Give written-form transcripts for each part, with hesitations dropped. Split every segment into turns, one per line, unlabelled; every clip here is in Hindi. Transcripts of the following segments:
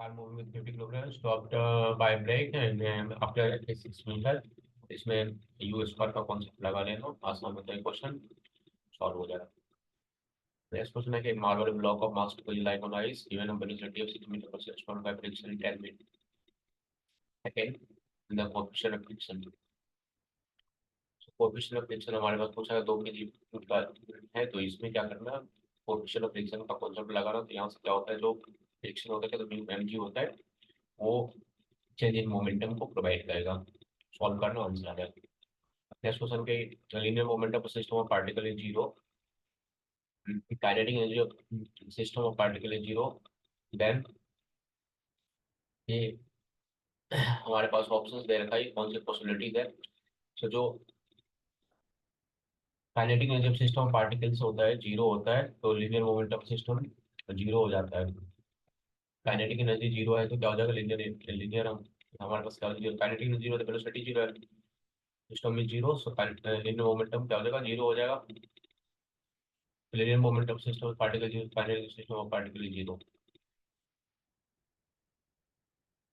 Car moving with 50 kilometre stopped by brake and after at least 6 metre. इसमें यू स्क्वायर का कॉन्सेप्ट लगा लेना, आसान होता है, क्वेश्चन सॉल्व हो जाएगा। नेक्स्ट क्वेश्चन है कि मार्बल ब्लॉक ऑफ मास को like on ice given number velocity of 6 metre per second by friction 10 metre second the coefficient of friction. Coefficient of friction हमारे पास पूछा है 2 केजी का है, तो इसमें क्या करना है, कोएफिशिएंट ऑफ फ्रिक्शन का कॉन्सेप्ट लगाना। तो यहाँ से क्या होता है, जो फ्रिक्शन होता है तो एम जी होता है, वो चेंज इन मोमेंटम को प्रोवाइड करेगा। सॉल्व करना, आंसर आ जाएगा। नेक्स्ट क्वेश्चन के linear momentum of system of particle is zero, kinetic energy of system of particle is zero, then ये हमारे पास ऑप्शंस दे रखा है, कौन सी पॉसिबिलिटीज है। तो जो kinetic energy of system of particles होता है जीरो होता है, तो लीनियर मोमेंटम सिस्टम जीरो हो जाता है। काइनेटिक एनर्जी जीरो है तो क्या हो जाएगा, लीनियर लीनियर हम हमारे पास क्या हो जाएगा, काइनेटिक एनर्जी जीरो है तो वेलोसिटी जीरो है, सिस्टम में जीरो, सो लीनियर मोमेंटम क्या हो जाएगा, जीरो हो जाएगा। Linear momentum system of particle zero, kinetic system of particle zero.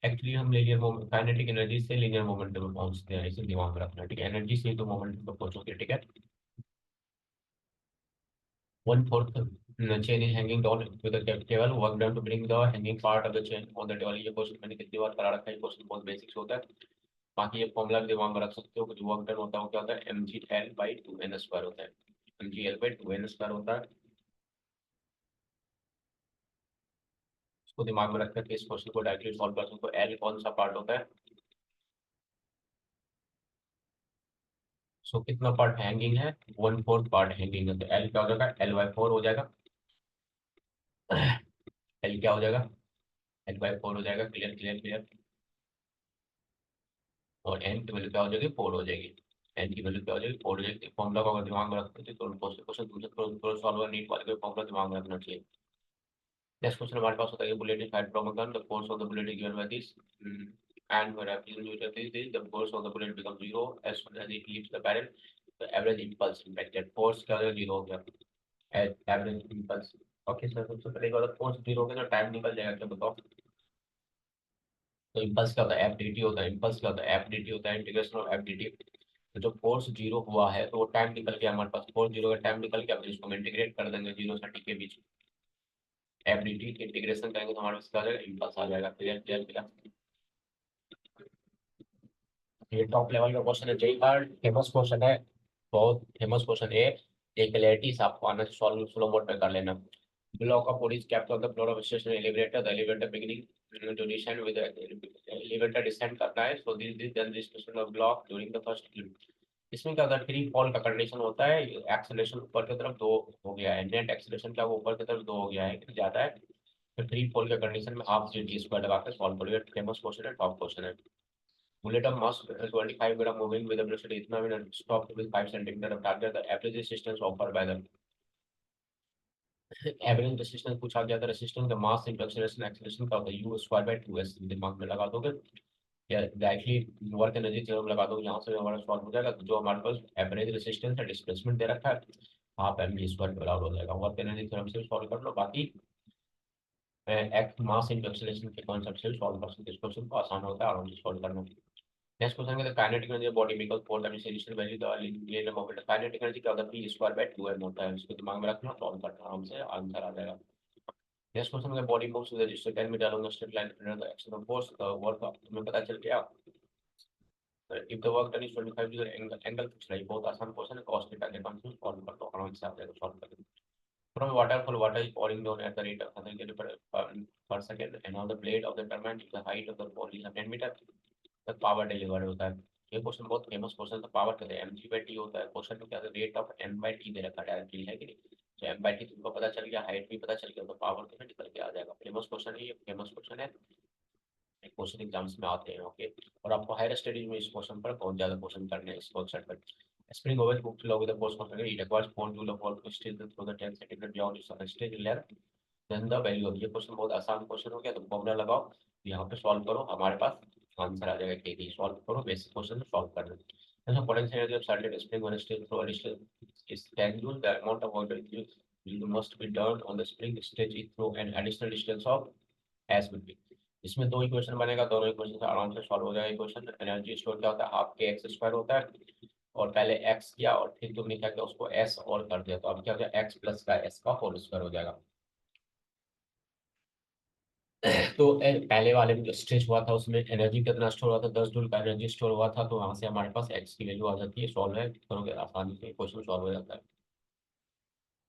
Actually हम लीनियर मोमेंट काइनेटिक एनर्जी से लीनियर मोमेंटम में पहुंचते हैं, इसे दिमाग में रखना, ठीक है। एनर्जी से तो मोमेंटम पर पहुंचोगे, ठीक है। 1/4 chain is hanging down with the table, work done to bring the hanging part of the chain on the table। ये क्वेश्चन मैंने कितनी बार करा रखा है, क्वेश्चन बहुत बेसिक्स होता है। बाकी ये फॉर्मूला भी दिमाग में रख सकते हो, कुछ वर्क डन होता है वो क्या होता है, m g l by two n square होता है, m g l by two n square होता है। इसको दिमाग में रखकर के इस क्वेश्चन को डायरेक्टली सॉल्व कर सकते हो। एल कौन सा पार्ट होता है, सो कितना पार्ट हैंगिंग है, 1/4 पार्ट हैंगिंग है, तो एल क्या हो जाएगा, एल बाई फोर हो जाएगा। एल क्या हो जाएगा, एल बाई फोर हो जाएगा। Clear clear clear. और एन की वैल्यू क्या हो जाएगी, फोर हो जाएगी। एन की वैल्यू क्या हो जाएगी, फोर हो जाएगी। फॉर्मुला को अगर दिमाग में रखते थे तो क्वेश्चन तुमसे थोड़ा सॉल्व नीट वाले फॉर्मुला दिमाग में रखना चाहिए। नेक्स्ट क्वेश्चन हमारे पास होता है, bullet is fired from a gun, the force of the bullet is given by this and for this the force of the bullet becomes zero as soon as it leaves the barrel, the average impulse impact that force क्या हो गया, जीरो हो गया, एवरेज impulse। ओके सर, सबसे पहले अगर फोर्स जीरो हो गया तो टाइम निकल जाएगा, क्या बताओ। तो इम्पल्स क्या होता है, एफ डी टी होता है। इम्पल्स क्या होता है, एफ डी टी होता है, integration of F D T. तो जो फोर्स जीरो हुआ है तो वो टाइम निकल गया हमारे पास, फोर्स जीरो का टाइम निकल गया, फिर इसको हम इंटीग्रेट कर देंगे जीरो से टी के बीच, एफ डी टी इंटीग्रेशन करेंगे तो हमारे पास क्या आ जाएगा, इम्पल्स आ जाएगा। Clear clear clear. ये टॉप लेवल का क्वेश्चन है, जेई का फेमस क्वेश्चन है, बहुत फेमस क्वेश्चन है। ये क्लैरिटी से आपको आना, सॉल्व स्लो मोड पे कर लेना। Block of bodies kept of the floor of station elevator, the elevator beginning to descend with elevator descend करना है, so this this then this position of block during the first. इसमें क्या होता है, फ्री फॉल का कंडीशन होता है, एक्सेलरेशन ऊपर की तरफ दो हो गया है, नेट एक्सेलरेशन क्या वो ऊपर की तरफ दो हो गया है, ज्यादा है, फिर फ्री फॉल के कंडीशन में हाफ जी टी स्क्वायर लगा के सॉल्व करिए। फेमस क्वेश्चन है, टॉप क्वेश्चन है। bullet of mass 25 gram moving with a velocity इतना भी stopped with 5 centimeter of target, the average resistance offered by the average resistance पूछा गया था, रेजिस्टेंस का मास इंटू एक्सेलरेशन, एक्सेलरेशन का होता है यू स्क्वायर बाय 2s, दिमाग में लगा दोगे या डायरेक्टली वर्क एनर्जी थ्योरम लगा दोगे, यहाँ से हमारा सॉल्व हो जाएगा। तो जो हमारे पास एवरेज रेजिस्टेंस है, डिस्प्लेसमेंट दे रखा है, हाफ एम जी स्क्वायर बराबर हो जाएगा। वर्क एनर्जी थ्योरम से सॉल्व कर लो, बाकी एक्ट मास इंटू एक्सेलरेशन के कॉन्सेप्ट से सॉल्व कर सकते, इस क्वेश्चन को आसान होता है आराम से सॉल्व करना। नेक्स्ट क्वेश्चन है, kinetic energy body because four times initial value the linear moment, kinetic energy क्या होता है, पी स्क्वायर बाय 2m होता है। इसको दिमाग में रखना, सॉल्व करना, आराम से आंसर आ जाएगा। नेक्स्ट क्वेश्चन है, body moves with distance 10 metre along the straight line under the action of force, the work तुम्हें पता चल गया। If the work done is 25 degree angle, angle पूछ रहा है, बहुत आसान क्वेश्चन है, cos थीटा के फंक्शन सॉल्व कर दो, आराम से आ जाएगा सॉल्व कर दो। From waterfall, water is pouring down at the rate of 100 km per second, and on the blade of the turbine, if the height of the fall is 10 metre, तक पावर डिलीवर होता है। ये क्वेश्चन बहुत फेमस क्वेश्चन था, पावर कहते हैं एम जी बाई टी होता है। क्वेश्चन में क्या है, rate of M by T दे रखा है डायरेक्टली, है कि नहीं। तो एम बाई टी तुमको पता चल गया, हाइट भी पता चल गया, तो पावर तो निकल के आ जाएगा। फेमस क्वेश्चन है, ये फेमस क्वेश्चन है, क्वेश्चन एग्जाम्स में आते हैं, ओके। और आपको हायर स्टडीज में इस क्वेश्चन पर बहुत ज्यादा क्वेश्चन करने हैं इस कॉन्सेप्ट पर। Spring over book law with the force constant, it requires 4 joule of work to still through the 10 centimetre beyond its stage layer, then the value of. ये क्वेश्चन बहुत आसान क्वेश्चन हो गया, तो फॉर्मूला लगाओ, यहाँ पे सॉल्व करो, हमारे पास आंसर आ जाएगा। के सॉल्व करो, बेसिक क्वेश्चन सॉल्व कर लो। ऐसा potential energy of solid spring when still through a distance is 10 joule, the amount of work must be done on the spring stage is through an additional distance of s would be। इसमें दो इक्वेशन बनेगा, दोनों इक्वेशन से आराम से सॉल्व हो जाएगा इक्वेशन। एनर्जी स्टोर क्या होता है, हाफ के एक्स स्क्वायर होता है, और पहले एक्स किया और फिर तुमने क्या किया उसको एस और कर दिया, तो अब क्या हो जाएगा एक्स प्लस का एस का होल स्क्वायर हो जाएगा। तो पहले वाले में जो स्ट्रेच हुआ था उसमें एनर्जी कितना स्टोर हुआ था, 10 जूल का एनर्जी स्टोर हुआ था, तो वहां से हमारे पास एक्स की वैल्यू आ जाती है, सॉल्व है करोगे आसानी से क्वेश्चन सॉल्व हो जाता है।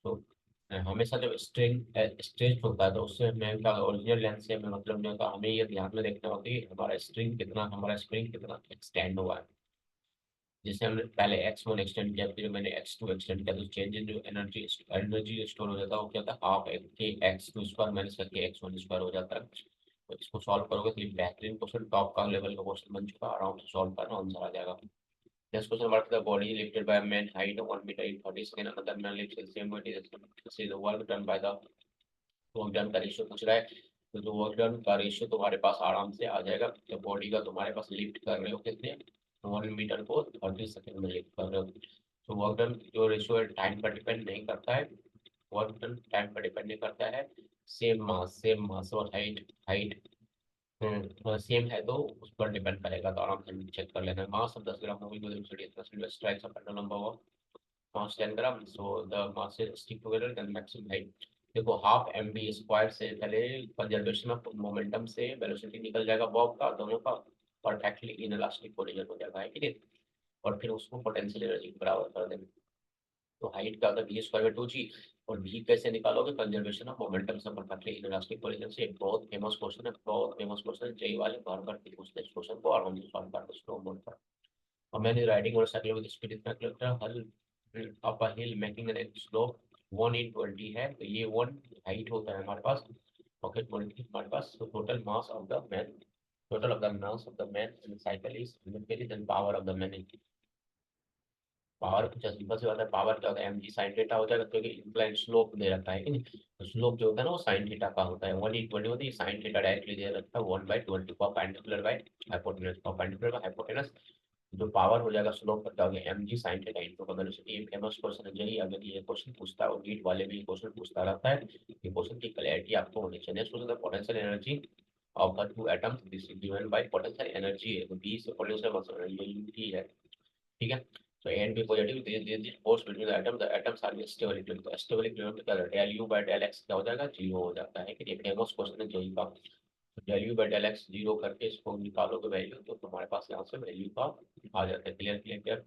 तो हमेशा जब स्ट्रिंग स्ट्रेच होता है तो उससे हमें क्या ओरिजिनल लेंथ से हमें मतलब नहीं होता, हमें ये ध्यान में देखना होता है कि हमारा स्प्रिंग कितना एक्सटेंड हुआ है। जैसे हमने पहले x1 एक्सटेंड किया, फिर मैंने x2 एक्सटेंड किया, तो चेंज इन जो एनर्जी स्टोर हो जाता है वो क्या होता है, हाफ के x2 स्क्वायर माइनस करके x1 स्क्वायर हो जाता है। तो इसको सॉल्व करोगे तो ये बेहतरीन क्वेश्चन, टॉप का लेवल का क्वेश्चन बन चुका है, आराम से सॉल्व करना आंसर आ जाएगा। नेक्स्ट क्वेश्चन हमारा था body lifted by man height 1 metre in 30 second, another man lifts the same weight is the work done by the, work done का रेशियो पूछ रहा है। तो जो वर्क डन का रेशियो तुम्हारे पास आराम से आ जाएगा, जब बॉडी का तुम्हारे पास लिफ्ट कर रहे हो कितने, 1 मीटर को 30 सेकंड में लिफ्ट कर रहे हो। तो वर्क डन जो रेशियो है टाइम पर डिपेंड नहीं करता है, वर्क डन टाइम पर डिपेंड नहीं करता है। सेम मास और हाइट हाइट सेम है तो उस पर डिपेंड करेगा, तो आराम से चेक कर लेना। Mass of 10 gram moving with velocity strikes a pendulum number mass 10 gram, so the mass stick together then maximum height. देखो हाफ एम बी स्क्वायर से पहले कंजर्वेशन ऑफ मोमेंटम से वेलोसिटी निकल जाएगा बॉब का, दोनों का परफेक्टली इन इलास्टिक कोलिजन हो जाएगा, है कि नहीं। और फिर उसको पोटेंशियल एनर्जी के बराबर कर देंगे। तो हाइट का अगर वी स्क्वायर बाई 2 जी, और वी कैसे निकालोगे, कंजर्वेशन ऑफ मोमेंटम से परफेक्टली इन इलास्टिक कोलिजन से। एक बहुत फेमस क्वेश्चन है, बहुत फेमस क्वेश्चन है, जेई वाले बार बार पूछते हैं इस क्वेश्चन को, और हम सॉल्व करते हैं स्लो मोड पर। A man is riding motorcycle with speed is kilometer हल up a hill making an slope 1 in 20 है, तो ये 1 हाइट होता है हमारे पास, पॉकेट मोमेंट हमारे पास। तो total mass of the man, total of the mass of the man in cycle is 100 kg, देन power of the man, power just simple से होता है, पावर क्या होता है एम जी साइन थीटा हो जाएगा, क्योंकि इंक्लाइन स्लोप दे रखा है कि नहीं। तो स्लोप जो होता है ना वो साइन थीटा का होता है, 1/20 होती है, साइन थीटा डायरेक्टली दे रखा है 1/20 perpendicular by hypotenuse, perpendicular by hypotenuse. जो पावर हो जाएगा स्लोप का क्या हो गया m g sine theta into का वेलोसिटी। ये फेमस क्वेश्चन है, यही अगर ये क्वेश्चन पूछता है और नीट वाले भी क्वेश्चन पूछता रहता है, ये क्वेश्चन की क्लैरिटी आपको होनी चाहिए। नेक्स्ट क्वेश्चन है potential energy of the two atoms, this is given bye potential energy है, तो बी से पोटेंशियल मतलब ये यूटी है, ठीक है। So A and B positive, this force between the atom, the atoms are stable equilibrium, तो stable equilibrium का del U by del x क्या हो जाएगा, जीरो हो जाता है, कि ये फेमस क्वेश्चन है जेई का। del U by del x zero करके इसको निकालोगे वैल्यू, तो तुम्हारे पास यहाँ से वैल्यू का आ जाता है। Clear clear clear.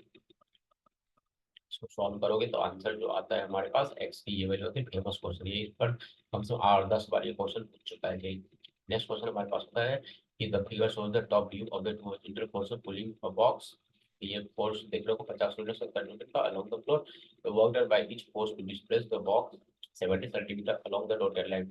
इसको सॉल्व करोगे तो आंसर जो आता है हमारे पास एक्स की ये वैल्यू होती है, फेमस क्वेश्चन ये, इस पर कम से कम 8-10 बार ये क्वेश्चन पूछ चुका है जेई। नेक्स्ट क्वेश्चन हमारे पास होता है कि the figure shows the top view of the two inter force pulling a box. ये फोर्स देख रहे हो 50 न्यूटन 70 न्यूटन का along the floor, the work done by each force to displace the box 70 centimetre along the dotted line.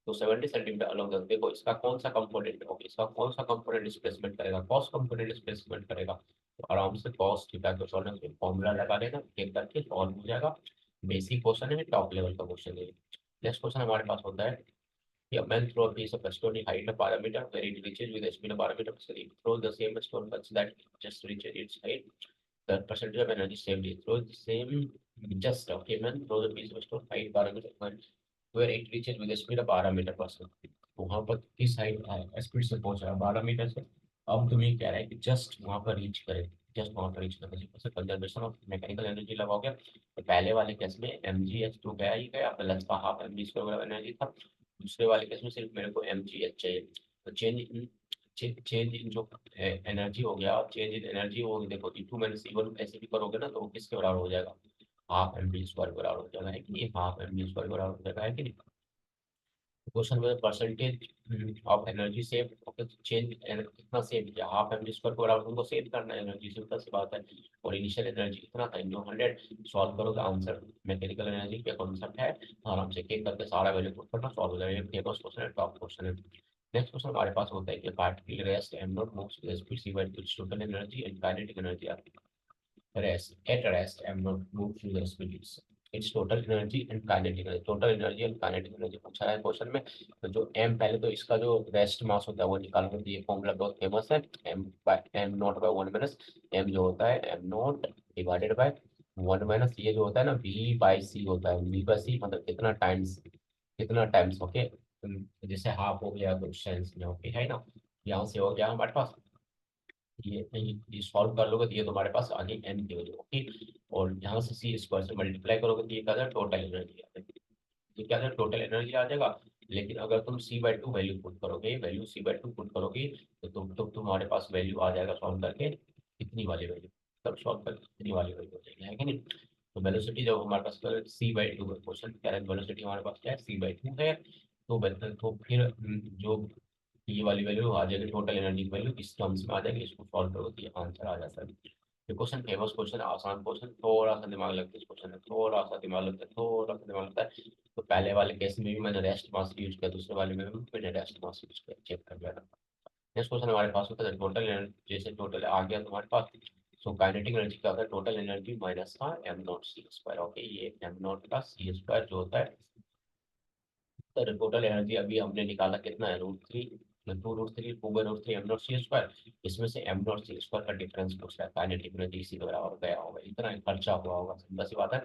तो 70 सेंटीमीटर अलोंग द, देखो इसका कौन सा कंपोनेंट होगा, इसका कौन सा कंपोनेंट डिस्प्लेसमेंट करेगा, कॉस कंपोनेंट डिस्प्लेसमेंट करेगा। तो आराम से कॉस थीटा को सॉल्व करके फॉर्मूला लगा देना, एक करके सॉल्व हो जाएगा। बेसिक क्वेश्चन है, टॉप लेवल का क्वेश्चन है। नेक्स्ट क्वेश्चन हमारे पास होता है कि a man throw a piece of stone height of parameter where it reaches with a speed of parameter, so if throw the same stone such that it just reaches its height, the percentage of energy saved is throw the same just okay man throw the piece of stone height parameter where it reaches with a speed of 12 metre per second, वहां पर किस हाइट स्पीड से पहुंच रहा है 12 मीटर से। अब तुम्हें कह रहा है कि जस्ट वहां पर रीच करे, जस्ट वहां पर रीच करने से कंजर्वेशन ऑफ मैकेनिकल एनर्जी लगाओगे। तो पहले वाले केस में एम जी एच तो गया ही गया, प्लस का half m g square energy था। दूसरे वाले केस में सिर्फ मेरे को एम जी एच चाहिए। तो चेंज इन जो एनर्जी हो गया, चेंज इन एनर्जी हो गई, देखो E2 माइनस E1 ऐसे भी करोगे ना तो वो किसके बराबर हो जाएगा, हाफ एम बी स्क्वायर बराबर हो जाएगा, है कि नहीं, हाफ एम बी स्क्वायर बराबर हो जाएगा, है कि नहीं। क्वेश्चन में percentage of energy save, change कितना सेव किया, हाफ एम स्क्वायर को बराबर तुमको सेव करना है एनर्जी, सिंपल सी बात है। और इनिशियल एनर्जी इतना था इंटू 100, सॉल्व करोगे आंसर मैकेनिकल एनर्जी क्या कॉन्सेप्ट है, आराम से एक करके सारा वैल्यू पुट करना, सॉल्व हो जाएगा। फेमस क्वेश्चन है, टॉप क्वेश्चन है। नेक्स्ट क्वेश्चन हमारे पास होता है कि particle rest m naught moves with speed c by total energy and kinetic energy आती है। Rest m not move through the speed, its total energy and kinetic energy, total energy and kinetic energy पूछा है क्वेश्चन में। तो जो m, पहले तो इसका जो रेस्ट मास होता है वो निकालोगे, तो ये फॉर्मूला बहुत फेमस है, m naught by 1 minus m जो होता है m naught divided by 1 minus ये जो होता है ना v बाई c होता है, v बाई c मतलब कितना टाइम्स, कितना टाइम्स, ओके। जैसे हाफ हो गया तो सेंस में, ओके है ना। यहाँ से हो गया हमारे पास ये सॉल्व कर लोगे तो ये तुम्हारे पास आ गई एम की वैल्यू, ओके। और यहाँ से सी स्क्वायर से मल्टीप्लाई करोगे तो ये क्या था, टोटल एनर्जी आ जाएगी। ये क्या था, टोटल एनर्जी आ जाएगा। लेकिन अगर तुम C/2 वैल्यू पुट करोगे, वैल्यू C/2 पुट करोगे तो तुम्हारे पास वैल्यू आ जाएगा सॉल्व करके इतनी वाली वैल्यू, तब सॉल्व करके इतनी वाली वैल्यू हो जाएगी, है कि नहीं। तो वेलोसिटी जब हमारे पास C/2 है, क्वेश्चन कह रहा है वेलोसिटी हमारे पास क्या है, C/2 है। तो बेहतर तो फिर जो ये वाली वैल्यू आ जाएगी, टोटल एनर्जी की वैल्यू इस टर्म्स में आ जाएगी, इसको सॉल्व करो तो ये आंसर आ जाता है। ये क्वेश्चन फेमस क्वेश्चन, आसान क्वेश्चन, थोड़ा सा दिमाग लगता है इस क्वेश्चन में, थोड़ा सा दिमाग लगता है, थोड़ा सा दिमाग लगता है। तो पहले वाले केस में भी मैंने रेस्ट मास यूज किया, दूसरे वाले में भी मैंने रेस्ट मास यूज किया, चेक कर लेना। नेक्स्ट क्वेश्चन हमारे पास होता है टोटल एनर्जी, जैसे टोटल आ गया तुम्हारे पास। सो काइनेटिक एनर्जी क्या होता है, टोटल एनर्जी माइनस का m naught c square, okay. ये एम नॉट का सी स्क्वायर जो होता है, तो टोटल एनर्जी अभी हमने निकाला कितना है, √3, 2√3 2/√3 एम नॉट सी स्क्वायर। इसमें से एम नॉट सी स्क्वायर का डिफरेंस पूछ रहा है, काइनेटिक एनर्जी इसी के बराबर गया होगा, इतना खर्चा हुआ होगा, सिंपल सी बात है।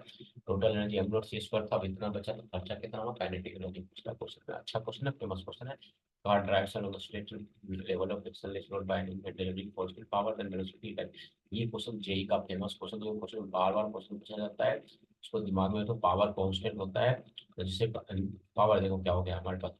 Total energy m naught c square था, अब इतना बचा तो खर्चा कितना हुआ, काइनेटिक एनर्जी पूछ रहा है क्वेश्चन में। अच्छा क्वेश्चन है, फेमस क्वेश्चन है। Car direction of the straight level of frictionless load by delivering force power then velocity time. ये क्वेश्चन जेई का फेमस क्वेश्चन है, क्वेश्चन बार बार क्वेश्चन पूछा जाता है। उसको दिमाग में तो पावर कांस्टेंट होता है, तो जिससे पावर देखो क्या हो गया हमारे पास,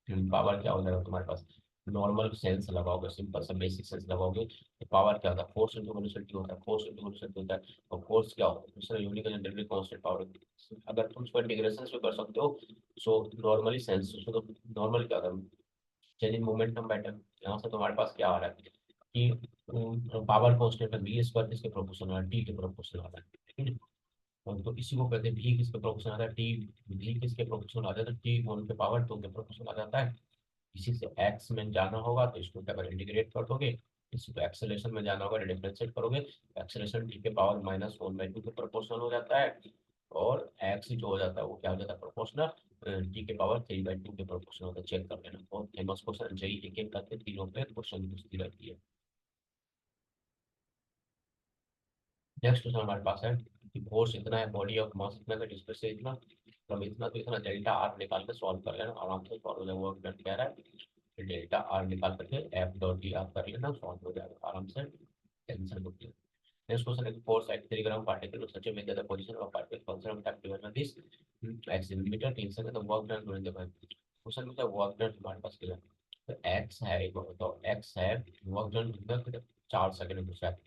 पावर क्या हो जाएगा तुम्हारे पास, नॉर्मल सेंस लगाओगे, सिंपल सा बेसिक सेंस लगाओगे तो पावर क्या होता है, फोर्स इंटू वेलोसिटी होता है, फोर्स इंटू वेलोसिटी होता है। और फोर्स क्या होता है, दूसरा unique and derivative constant power. अगर तुम उसको इंटीग्रेशन से कर सकते हो, सो नॉर्मली सेंस उसको तो नॉर्मल क्या होता है, चेंज इन मोमेंटम पैटर्न। यहाँ से तुम्हारे पास क्या आ रहा है कि पावर कांस्टेंट है बी स्क्वायर किसके प्रोपोर्शनल है, टी के प्रोपोर्शनल आ रहा है, ठीक है। और तो इसी को कहते हैं भी किसके प्रोपोर्शनल आता है, टी भी किसके प्रोपोर्शनल आ जाता है, टी वन के पावर टू के प्रोपोर्शनल आ जाता है। इसी से एक्स में जाना होगा तो इसको क्या करें, इंटीग्रेट कर दोगे। इसको एक्सेलरेशन में जाना होगा, डिफरेंशिएट करोगे। एक्सेलरेशन टी के पावर -1/2 के प्रोपोर्शनल हो जाता है। और एक्स जो हो जाता है वो क्या हो जाता है, प्रोपोर्शनल टी के पावर 3/2 के प्रोपोर्शनल होता है, चेक कर लेना। बहुत फेमस क्वेश्चन, जई एक एक करके तीनों पे क्वेश्चन पूछती रहती है। नेक्स्ट क्वेश्चन हमारे पास है कि फोर्स इतना है, बॉडी ऑफ मास इतना का, डिस्प्लेस इतना, तो इतना तो इतना डेल्टा आर निकाल के सॉल्व कर लेना, आराम से सॉल्व हो जाएगा। वर्क डन कह रहा है, डेल्टा आर निकाल करके एफ डॉट डी आर कर लेना, सॉल्व हो जाएगा आराम से, टेंशन होती है। नेक्स्ट क्वेश्चन है force at 3 gram particle such a the position of particle function of time given by this X in metre 3 second, तो work done during the question में वर्क डन हमारे पास कितना है, तो एक्स है, तो एक्स है, वर्क डन 4 सेकंड पूछा है।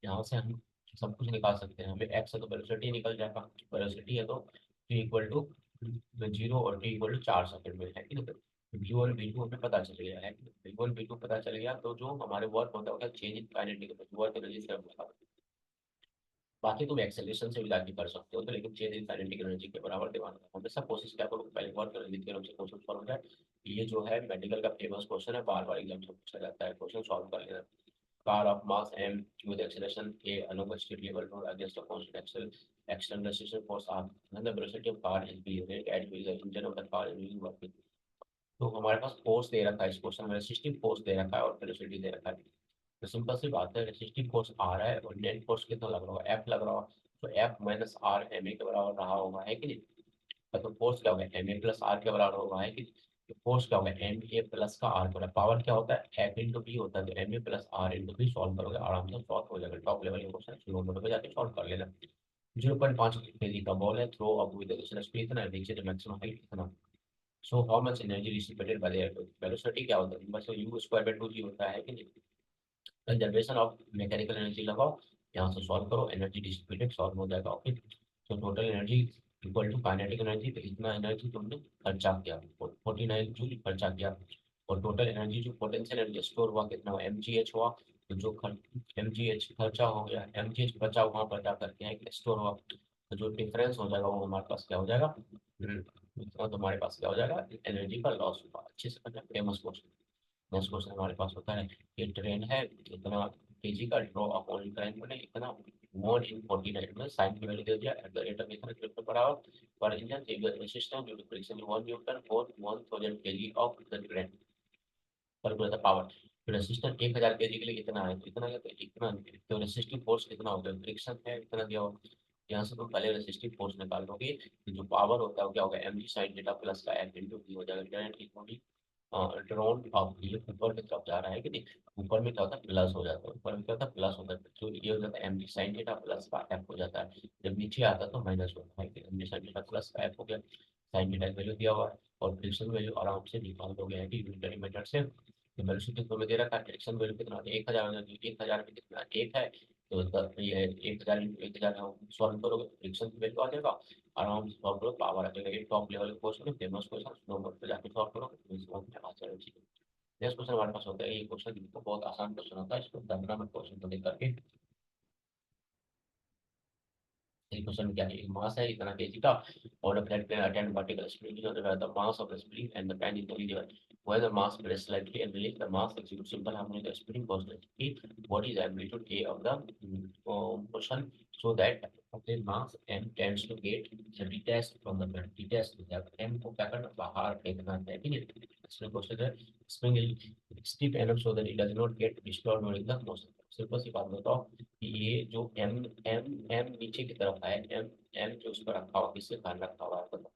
यहाँ से हम सब कुछ निकाल सकते हैं, हमें एक्स है तो वेलोसिटी निकल जाएगा, वेलोसिटी है तो टी इक्वल टू 0 और टी इक्वल टू 4 सेकंड में, है कि नहीं। V1 V2 हमें पता चल गया है, V1 V2 पता चल गया, तो जो हमारे वर्क होता है change in kinetic work energy से हम बता। बाकी तुम एक्सेलरेशन से भी जाके कर सकते हो, तो लेकिन चेंज इन काइनेटिक एनर्जी के बराबर दिमाग रखो, हमेशा कोशिश क्या करो पहले वर्क एनर्जी के से क्वेश्चन सॉल्व हो जाए। ये जो है मेडिकल का फेमस क्वेश्चन है, बार बार एग्जाम से पूछा जाता है, क्वेश्चन सॉल्व कर लेना। car of mass m with acceleration a along a straight level road against a constant external resistance force r, and the velocity of car is v rate at which the engine of the car is moving working। तो हमारे पास फोर्स दे रखा है इस क्वेश्चन में, रेसिस्टिव फोर्स दे रखा है और वेलोसिटी दे रखा है। तो सिंपल सी बात है, रेसिस्टिव फोर्स आ रहा है और नेट फोर्स कितना लग रहा होगा, एफ लग रहा होगा। तो f minus r m a के बराबर रहा होगा, है कि नहीं। तो फोर्स क्या होगा, एम ए प्लस आर के बराबर होगा, है कि नहीं? तो फोर्स क्या होगा, एम ए प्लस का आर का पावर क्या होता है, एफ इंटू बी होता है, तो m a plus r into b solve करोगे आराम से सॉल्व हो जाएगा। टॉप लेवल के क्वेश्चन स्लो मोड पे जाके सॉल्व कर लेना। 0.5 kg का बॉल है, थ्रो अप विद स्पीड इतना, नीचे द मैक्सिमम हाइट इतना। So how much energy dissipated by the air, velocity क्या होता है, बस यू स्क्वायर बाय 2g होता है कि नहीं। कंजर्वेशन ऑफ मैकेनिकल एनर्जी लगाओ, यहाँ से सॉल्व करो, एनर्जी डिसिपेटेड सॉल्व हो जाएगा, ओके। तो total energy equal to kinetic energy, तो इतना एनर्जी तुमने खर्चा किया, 49 जूल खर्चा किया। और टोटल एनर्जी जो पोटेंशियल एनर्जी स्टोर हुआ कितना हुआ, mgh हुआ। तो जो mgh खर्चा हो गया, mgh बचा वहाँ पर जा करके है स्टोर हुआ, तो जो डिफरेंस हो जाएगा वो हमारे पास क्या हो जाएगा, इतना तुम्हारे पास क्या हो जाएगा, एनर्जी का लॉस हुआ। अच्छे से समझना, फेमस क्वेश्चन। नेक्स्ट क्वेश्चन हमारे पास होता है, ये ट्रेन है, इतना केजी का ड्रॉ अपॉन ट्रेन बने, इतना 1/49 में साइन की वैल्यू दे दिया, एट द रेट ऑफ इतना किलोमीटर पर आवर पर engine, resistance due to friction 1 Newton for 1000 KG of the train पर पावर। तो रेजिस्टेंस 1000 केजी के लिए कितना है, तो इतना क्या, तो इतना, तो रेजिस्टिव फोर्स कितना होगा, फ्रिक्शन है इतना दिया होगा, यहाँ से तुम पहले रेसिस्टिव फोर्स निकाल लोगे, तो जो पावर होता है वो क्या होगा, m g sine theta plus का एफ इंटू वी हो जाएगा। डायरेक्टली ड्रोन अब ये ऊपर की तरफ जा रहा है कि नहीं, ऊपर में क्या होता है प्लस हो जाता है, ऊपर में क्या होता है प्लस होता है, तो ये हो जाता है m g sine theta plus का एफ हो जाता है। जब नीचे आता है तो माइनस होता है, m g sine theta plus का एफ हो गया। साइन थीटा की वैल्यू दिया हुआ है और फ्रिक्शन वैल्यू आराम से निकाल दोगे है कि यूनिटरी मेथड से। तो वेलोसिटी तुम्हें दे रखा है, फ्रिक्शन वैल्यू कितना 1000, 1000 में कितना एक है, तो ये 1000 इंटू 1000 सॉल्व करोगे फ्रिक्शन की वैल्यू आ जाएगा, आराम से सॉल्व करो पावर आ जाएगा। ये टॉप लेवल का क्वेश्चन है, फेमस क्वेश्चन, नंबर पे जाके सॉल्व करो तो इसको हम आ जाएगा। ठीक है, नेक्स्ट क्वेश्चन हमारे पास होता है, ये क्वेश्चन तो बहुत आसान क्वेश्चन होता है, इसको 10 नंबर क्वेश्चन को देख करके। ये क्वेश्चन क्या है, एक मास है इतना केजी का और a flat plane attend vertical spring is where the mass of the spring and the pen is the lever, where the mass press slightly and release the mass execute simple harmony the spring constantly, what is the amplitude a of the motion, so that the mass m tends to get detached from the pen, detached to the m को क्या करना बाहर फेंकना है कि नहीं। इसमें क्वेश्चन है spring is stiff enough so that it does not get disturbed during the motion। Simple सी बात बताओ कि ये जो एम एम एम नीचे की तरफ है, एम एम जो उस पर रखा हुआ किसके कारण रखा हुआ है बताओ,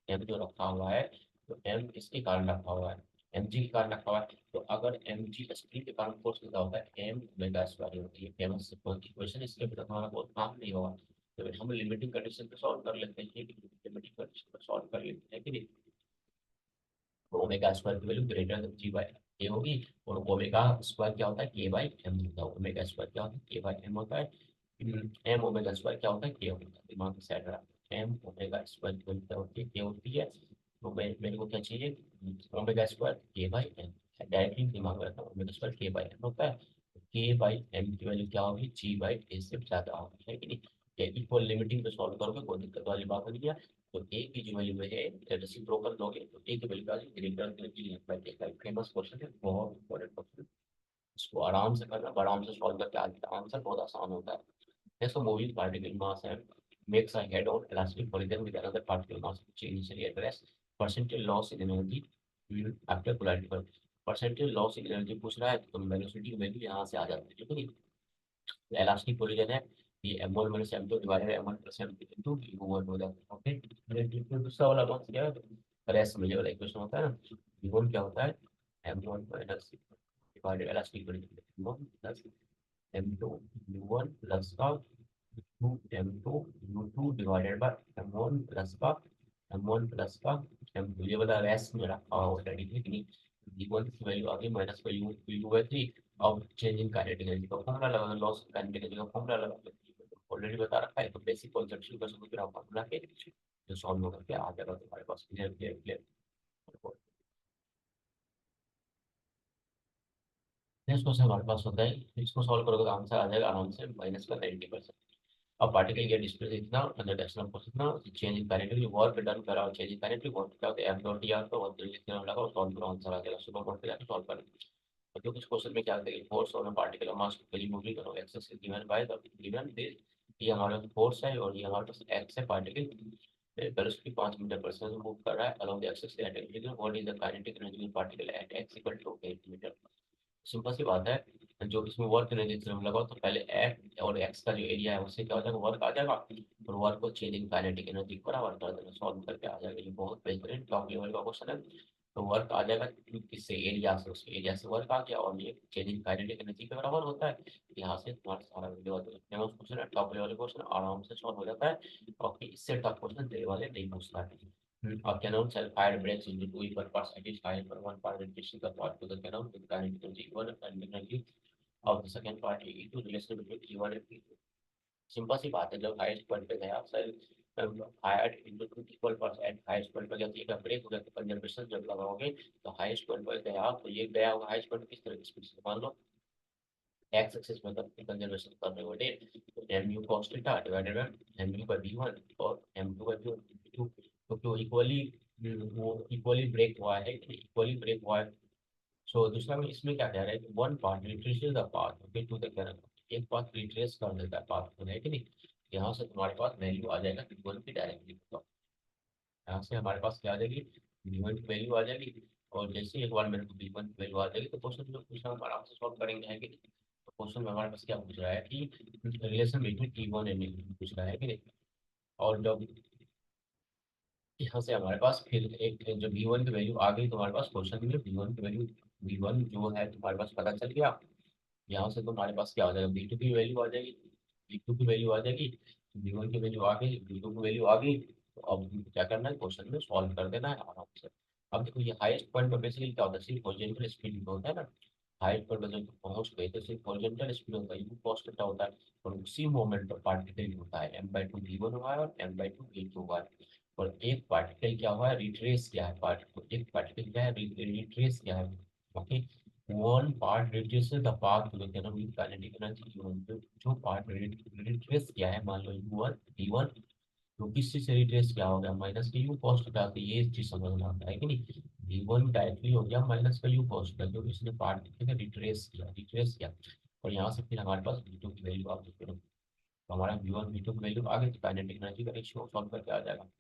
एम जो रखा हुआ है तो एम किसके कारण रखा हुआ है, एम जी के कारण रखा हुआ है। तो अगर एम जी स्प्रिंग के कारण फोर्स कितना होता है, एम ओमेगा स्क्वायर होती है, फेमस इक्वेशन, इसके बिना हमारा बहुत काम नहीं होगा। तो फिर हम लिमिटिंग कंडीशन पे सॉल्व कर लेते हैं, लिमिटिंग कंडीशन पे सॉल्व कर लेते हैं कि नहीं। ओमेगा स्क्वायर की value greater than ji by A होगी, और ओमेगा स्क्वायर क्या होता है के बाई एम होता है, ओमेगा स्क्वायर क्या होता है के बाई एम होता है। एम ओमेगा स्क्वायर क्या होता है के होता है, दिमाग में सेट रहा, एम ओमेगा स्क्वायर की वैल्यू क्या होती है के होती है। तो मेरे को क्या चाहिए, ओमेगा स्क्वायर के बाई एम, डायरेक्टली दिमाग में रखा, ओमेगा स्क्वायर के बाई एम होता है, के बाई एम की वैल्यू क्या होगी जी बाई ए से ज्यादा होगी है कि नहीं। इक्वल लिमिटिंग पे सॉल्व करोगे कोई दिक्कत वाली बात नहीं है। तो ए की जो वैल्यू है रेसिप्रोकल दोगे तो ए की वैल्यू क्या होगी greater than ji by a, famous question है, बहुत इंपॉर्टेंट क्वेश्चन। इसको आराम से करना, आराम से सॉल्व करके आंसर बहुत आसान होता है। जैसे मूविंग पार्टिकल मास है makes a head on elastic polygon with another particle mass which initially at rest, percentage loss in energy after polarity पर, परसेंटेज लॉस इन एनर्जी पूछ रहा है तो वेलोसिटी में भी यहाँ से आ जाती है, ठीक है। इलास्टिक कोलिजन है, ये m1 minus m2 divided m1 plus m2 into u1 हो जाता है। ओके, फिर दूसरा वाला कौन सा क्या है, रेस्ट में ये वाला इक्वेशन होता है ना, u1 क्या होता है m1 minus divided elastic collision m1 plus m2 u1 plus का 2m2 u2 divided by m1 plus का m1 प्लस का m2, ये वाला रेस्ट में रखा हुआ ऑलरेडी, ठीक नहीं। d1 की वैल्यू आ गई माइनस का u बाई 3। अब चेंज इन काइनेटिक एनर्जी का फॉर्मूला लगा, लॉस काइनेटिक एनर्जी का फॉर्मूला लगा, ऑलरेडी बता रखा है, तो बेसिक कॉन्सेप्ट शुरू कर सकते हो, फिर आप फॉर्मूला के जो सॉल्व होकर के आ जाएगा तुम्हारे पास, clear clear clear. Next question हमारे पास होता है, इसको सॉल्व करोगे तो आंसर आ जाएगा आराम से माइनस का 90%। अब पार्टिकल गेट डिस्प्लेस इतना अंडर डायरेक्शन ऑफ फोर्स इतना, change in kinetic work done करा और चेंज इन काइनेटिक वर्क क्या होता है एफ डॉट डी आर को 1 लिखने लगा और सॉल्व करो आंसर आ जाएगा, सुपर कोड पे जाकर सॉल्व करेंगे। तो कुछ क्वेश्चन में क्या होता है, force on a particle mass को मूव करो, x is given by the given this, ये हमारा फोर्स है और ये हमारे पास एक्स है, particle velocity 5 metre per second move कर रहा है along the axis at angle, what is the kinetic energy of particle at x equal to 8 metre. Simple सी बात है, जो इसमें वर्क एनर्जी थ्योरम लगाओ तो पहले एफ और एक्स का जो एरिया है उससे क्या हो जाएगा वर्क आ जाएगा, और वर्क को चेंज इन काइनेटिक एनर्जी बराबर कर देना, सॉल्व करके आ जाएगा। ये बहुत बेहतरीन टॉप लेवल का क्वेश्चन है। तो वर्क आ जाएगा किससे, एरिया से, उसके एरिया से वर्क आ गया और ये चेंज इन काइनेटिक एनर्जी के बराबर होता है। यहाँ से तुम्हारा सारा वीडियो फेमस क्वेश्चन है, टॉप लेवल क्वेश्चन आराम से सॉल्व हो जाता है, और इससे टफ क्वेश्चन देने वाले नहीं पूछता है। Cannon cell fired breaks into two equal parts. At each fire for one part reducing the part to the cannon with kinetic energy equal and energy of the second part E2 relation between E1 and E2। Simple सी बात है, जब हाईएस्ट पॉइंट पे गया shell fired into two equal parts at highest point पे गया, तो ये ब्रेक हो गया, तो कंजर्वेशन जब लगाओगे तो हाईएस्ट पॉइंट पे गया, तो ये गया होगा हाईएस्ट पॉइंट किस तरह की स्पीड से, मान लो एक्स एक्सिस में तब कंजर्वेशन कर रहे हो डे, तो m u cos theta divided by m u by b one और m two by b two, तो इक्वली वो इक्वली ब्रेक हुआ है, इक्वली ब्रेक हुआ है। सो दूसरा में इसमें क्या कह रहा है कि one part retraces the path okay to the cannon, एक पाथ रिट्रेस कर देता है पाथ को, है कि नहीं। यहाँ से तुम्हारे पास वैल्यू आ जाएगा v1 की डायरेक्टली, तो यहाँ से हमारे पास क्या आ जाएगी v1 की वैल्यू आ जाएगी, और जैसे एक बार मेरे को v1 की वैल्यू आ जाएगी तो क्वेश्चन जो पूछना हम आराम से सॉल्व करेंगे, है कि नहीं। तो क्वेश्चन में हमारे पास क्या पूछ रहा है कि relation between T1 and E2 पूछ रहा है कि नहीं। और जब यहाँ से हमारे पास फिर एक जो v1 की वैल्यू आ गई, तो हमारे पास क्वेश्चन में v1 की वैल्यू, v1 जो है तुम्हारे पास पता चल गया। यहाँ से तुम्हारे पास क्या हो जाएगा, v2 की वैल्यू आ जाएगी, v2 की वैल्यू आ जाएगी, v1 की वैल्यू आ गई, v2 की वैल्यू आ गई। तो अब क्या करना है, क्वेश्चन में सॉल्व कर देना है आराम से। अब देखो ये हाईएस्ट पॉइंट पर बेसिकली क्या होता है, सिर्फ हॉरिजॉन्टल स्पीड होता है ना। हाइट पर जब पहुंच गए तो सिर्फ हॉरिजॉन्टल स्पीड होता है, यू कॉस्ट क्या होता है, और उसी मोमेंट पर पार्टिकल होता है m/2 v1 हुआ है और m/2 v2 हुआ है। और एक पार्टिकल क्या हुआ है, रिट्रेस किया है, पार्टिकल एक पार्टिकल क्या है, रिट्रेस किया है। Okay, one part retrace the path to the kinetic energy u1। जो पार्ट रिट्रेस किया है, मान लो u1 v1, तो किससे से रिट्रेस क्या हो गया, माइनस के यू कॉस्ट का। तो ये चीज समझना आता है कि नहीं, v1 डायरेक्टली हो गया माइनस का यू कॉस्ट का, जो इसने पार्ट रिट्रेस किया। और यहाँ से फिर हमारे पास v2 की वैल्यू आ गई। फिर तो हमारा v1 v2 की वैल्यू आ गई, तो काइनेटिक एनर्जी का रेशियो सॉल्व करके आ जाएगा।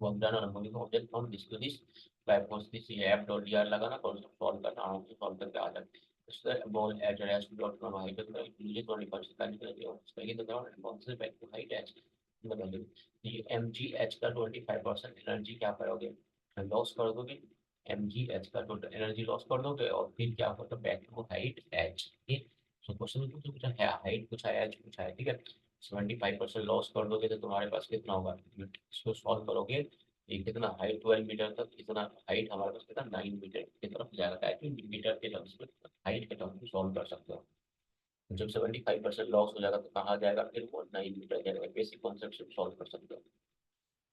वर्क डन और moving object from this to this by force this, ये एफ डॉट डी आर लगाना, और सॉल्व करना, आराम से सॉल्व करके आ जाएगा। इसका ball at rest dot from height to मुझे 20% का निकल गया, उसका ये तो ग्राउंड एंड बाउंस से बैक टू हाइट एच मतलब ये एम जी एच का 25% एनर्जी क्या करोगे, लॉस कर दोगे। एम जी एच का टोटल एनर्जी लॉस कर दोगे, और फिर क्या होगा, बैक टू हाइट एच। ठीक, सो क्वेश्चन में कुछ है, हाइट कुछ है, एच कुछ है, ठीक है। 75% लॉस कर दोगे तो तुम्हारे पास कितना होगा, इसको सॉल्व करोगे, ये कितना हाइट 12 मीटर तक, कितना हाइट हमारे पास कितना 9 मीटर की तरफ जाएगा, है कि मीटर के टर्म्स में, हाइट के टर्म्स में सॉल्व कर सकते हो। जब 75% लॉस हो जाएगा तो कहाँ जाएगा, फिर वो 9 मीटर जाएगा, बेसिक कॉन्सेप्ट से सॉल्व कर सकते हो।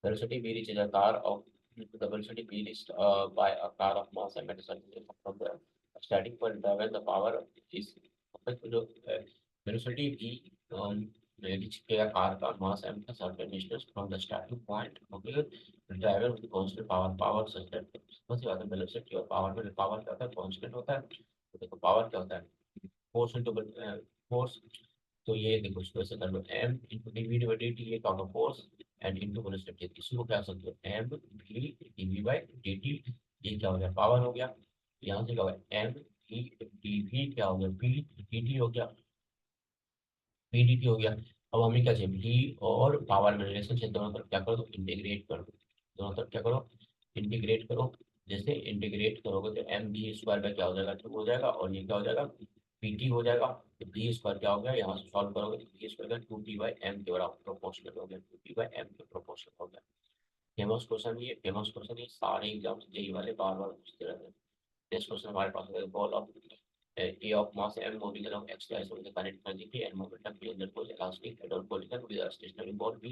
Velocity v reaches a car of the velocity v reached by a car of mass m at a certain distance from the starting point when the power is जो वेलोसिटी v रीच किया कार का मास m का certain distance from the starting point, okay, driver with constant power such that, बस ये वेलोसिटी और पावर में, पावर क्या होता है, कांस्टेंट होता है। तो देखो पावर क्या होता है, फोर्स इनटू फोर्स। तो ये देखो इसको ऐसे कर लो, m into dv by dt, ये क्या होगा फोर्स, एंड इंटू वेलोसिटी, इसको क्या समझो, m v dv by dt, ये क्या हो गया, पावर हो गया। यहाँ से क्या होगा, m v dv क्या हो गया, v dt हो गया, v dt हो गया। अब हमें क्या चाहिए, v और पावर में रिलेशनशिप, दोनों तरफ क्या करो, तो इंटीग्रेट कर दो, दोनों तरफ क्या करो, इंटीग्रेट करो। जैसे इंटीग्रेट करोगे तो एम बी स्क्वायर का क्या हो जाएगा, टू हो जाएगा, और ये क्या हो जाएगा, पी टी हो जाएगा। तो बी स्क्वायर क्या हो गया, यहाँ से सॉल्व करोगे तो बी स्क्वायर का 2t/m के बराबर प्रोपोर्शनल हो गया, 2t/m के प्रोपोर्शनल हो गया। फेमस क्वेश्चन, ये फेमस क्वेश्चन, ये सारे एग्जाम्स यही वाले बार बार पूछते रहते हैं। नेक्स्ट क्वेश्चन हमारे पास है, ball of a of mass m moving along x axis with the kinetic energy k and momentum p under force elastic head on collision with a stationary ball b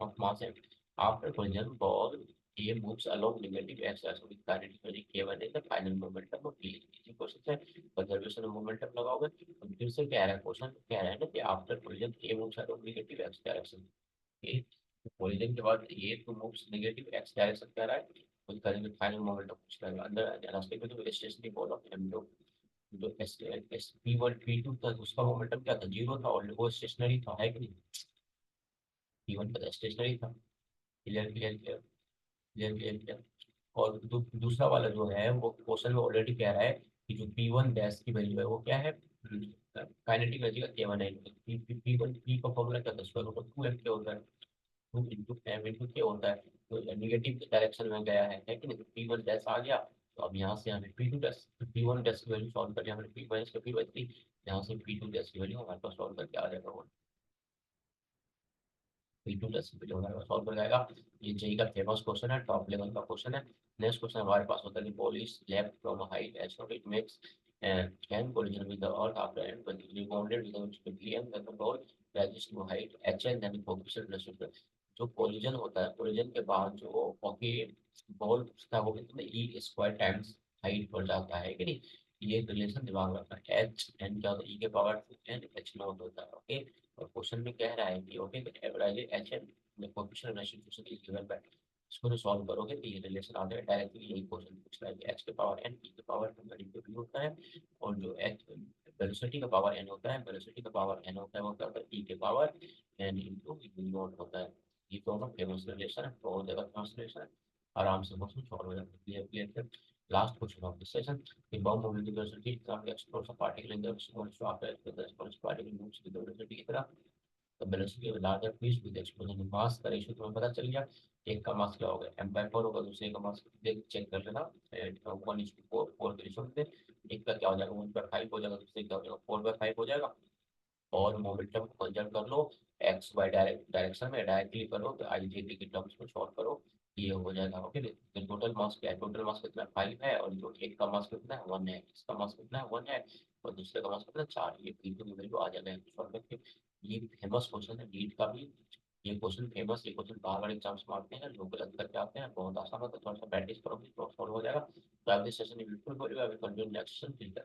of mass m. After collision, ball a moves along negative x axis with kinetic energy k1 and the final momentum of p. इसी क्वेश्चन से कंजर्वेशन ऑफ मोमेंटम लगाओगे। अब फिर से कह रहा है क्वेश्चन, कह रहा है ना कि after collision a moves along negative x direction, a collision के बाद a two moves negative x direction कह रहा है, कुछ करेंगे फाइनल मोमेंटम पूछ रहा है अंदर इलास्टिक में, तो स्टेशनरी बॉल ऑफ एम दो, जो एस एस P1 P2 था उसका मोमेंटम क्या था, जीरो था, और वो स्टेशनरी था, है कि नहीं, P1 का स्टेशनरी था। Clear clear clear clear clear clear. और दूसरा वाला जो है वो क्वेश्चन में ऑलरेडी कह रहा है कि जो P1 डैश की वैल्यू है वो क्या है, काइनेटिक एनर्जी का K1 है। P1 P का फॉर्मूला क्या था, स्क्वायर रूट ऑफ 2m क्या होता है, 2 × m × k होता है। तो नेगेटिव डायरेक्शन में गया है कि नहीं, तो P1 डैश आ गया। तो अब यहाँ से हमें P2 डैश, P1 डैश की वैल्यू सॉल्व करके हमें P माइनस का P बचती, यहाँ से P2 डैश की वैल्यू हमारे पास सॉल्व करके आ जाएगा, वो P2 डैश की वैल्यू हमारे पास सॉल्व कर जाएगा। ये जेई का फेमस क्वेश्चन है, टॉप लेवल का क्वेश्चन है। नेक्स्ट क्वेश्चन हमारे पास होता है कि ball is left from height H not, it makes can collision with the earth after and when rebounded with the Pm, then the ball rises to height h and then coefficient relationship। जो कोलिजन होता है, कोलिजन के बाद जो ओके बॉल उसका वो कितना ई स्क्वायर टाइम्स हाइट बढ़ जाता है कि नहीं, ये रिलेशन दिमाग रखना है, एच एन क्या होता है, ई के पावर एन एच नॉट होता है, ओके। और क्वेश्चन में कह रहा है कि ओके एवरेज एच एन में coefficient ratio is given bye, इसको जो सॉल्व करोगे तो ये रिलेशन आ जाएगा, डायरेक्टली यही क्वेश्चन पूछ रहा है कि एच के पावर एन, ई के पावर भी होता है, और जो एच वेलोसिटी का पावर एन होता है, वेलोसिटी का पावर एन होता है, वो क्या होता है, ई के पावर एन इंटू नॉट होता है। ये दोनों फेमस रिलेशन है, बहुत जगह ट्रांसलेशन है, आराम से क्वेश्चन सॉल्व हो जाता है, clear clear. Last question of this session, the bomb moving with velocity example explores a particle in the small swap at the smallest particle moves with the velocity की तरह, तो velocity larger fish with explosion mass का रेशियो तुम्हें पता चल गया। एक का मास क्या होगा m/4 होगा, दूसरे का मास देख चेक कर लेना 1:4 4 के रेशियो में। एक का क्या हो जाएगा 1/5 हो जाएगा, दूसरे क्या हो जाएगा 4/5 हो जाएगा। और मोमेंटम कंजर्व कर लो एक्स वाई डायरेक्शन में डायरेक्टली करो तो आई जे के टर्म्स में सॉल्व करो, ये हो जाएगा। ओके, तो टोटल मास क्या है, टोटल मास कितना 5 है, और जो एक का मास कितना है 1 है, इसका मास कितना है 1 है, और दूसरे का मास कितना है 4। ये पी2 की वैल्यू आ जाएगा सॉल्व करके। ये फेमस क्वेश्चन है नीट का भी। ये क्वेश्चन फेमस, ये क्वेश्चन बार बार एग्जाम्स में आते हैं, लोग गलत करके आते हैं, बहुत आसान होता है, थोड़ा सा प्रैक्टिस करोगे तो सॉल्व हो जाएगा। तो अगले सेशन में बिल्कुल बोलेगा, अभी कंटिन्यू नेक्स्ट सेशन फिर